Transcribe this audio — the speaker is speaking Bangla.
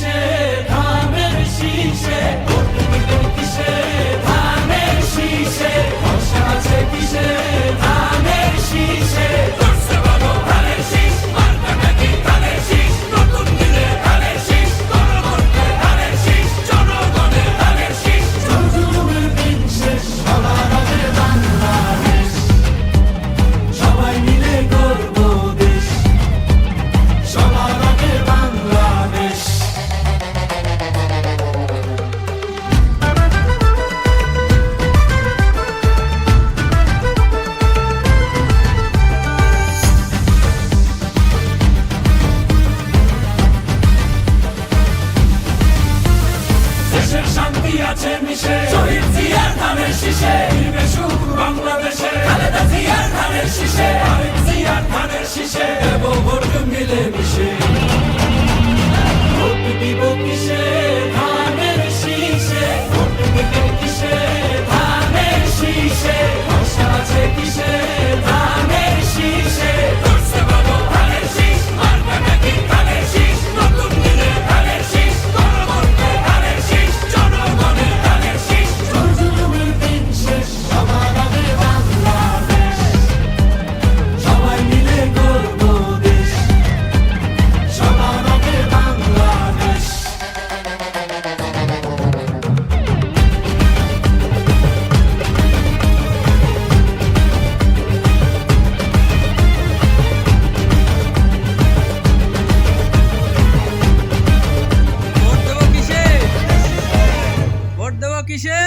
কিসে ধানের শীষে, ভোট দিবেন কিসে ধানের শীষে, ভরসা আছে কিসে ধানের শীষে। করছে ভালো ধানের শীষ, মার্কাটা কি ধানের শীষ, নতুন দিনে ধানের শীষ, গণভোটে ধানের শীষ, জনগণের ধানের শীষ। জুলুমের দিন শেষ, সবার আগে বাংলাদেশ, সবাই মিলে গর্ব দেশ, সবার আগে বাংলাদেশ। দেশের শান্তি আছে মিশে, শহীদ জিয়ার ধানের শীষে, দিবে সুখ বাংলাদেশে, খালেদা জিয়ার ধানের শীষে, আরেক জিয়ার ধানের শীষে, দেব ভোট মিলে মিশে। ভোট দিব কিসে ধানের শীষে, ভোট দিবেন কিসে ধানের শীষে, ভরসা আছে কিসে ধানের শীষে। করছে ভালো ধানের শীষ, মার্কাটা কি ধানের শীষ, নতুন দিনে ধানের শীষ, গণভোটে ধানের শীষ, জনগণের ধানের শীষ। জুলুমের দিন শেষ, সবার আগে বাংলাদেশ, সবাই মিলে গর্ব দেশ, সবার আগে বাংলাদেশ। ভোট দেবো কিসে?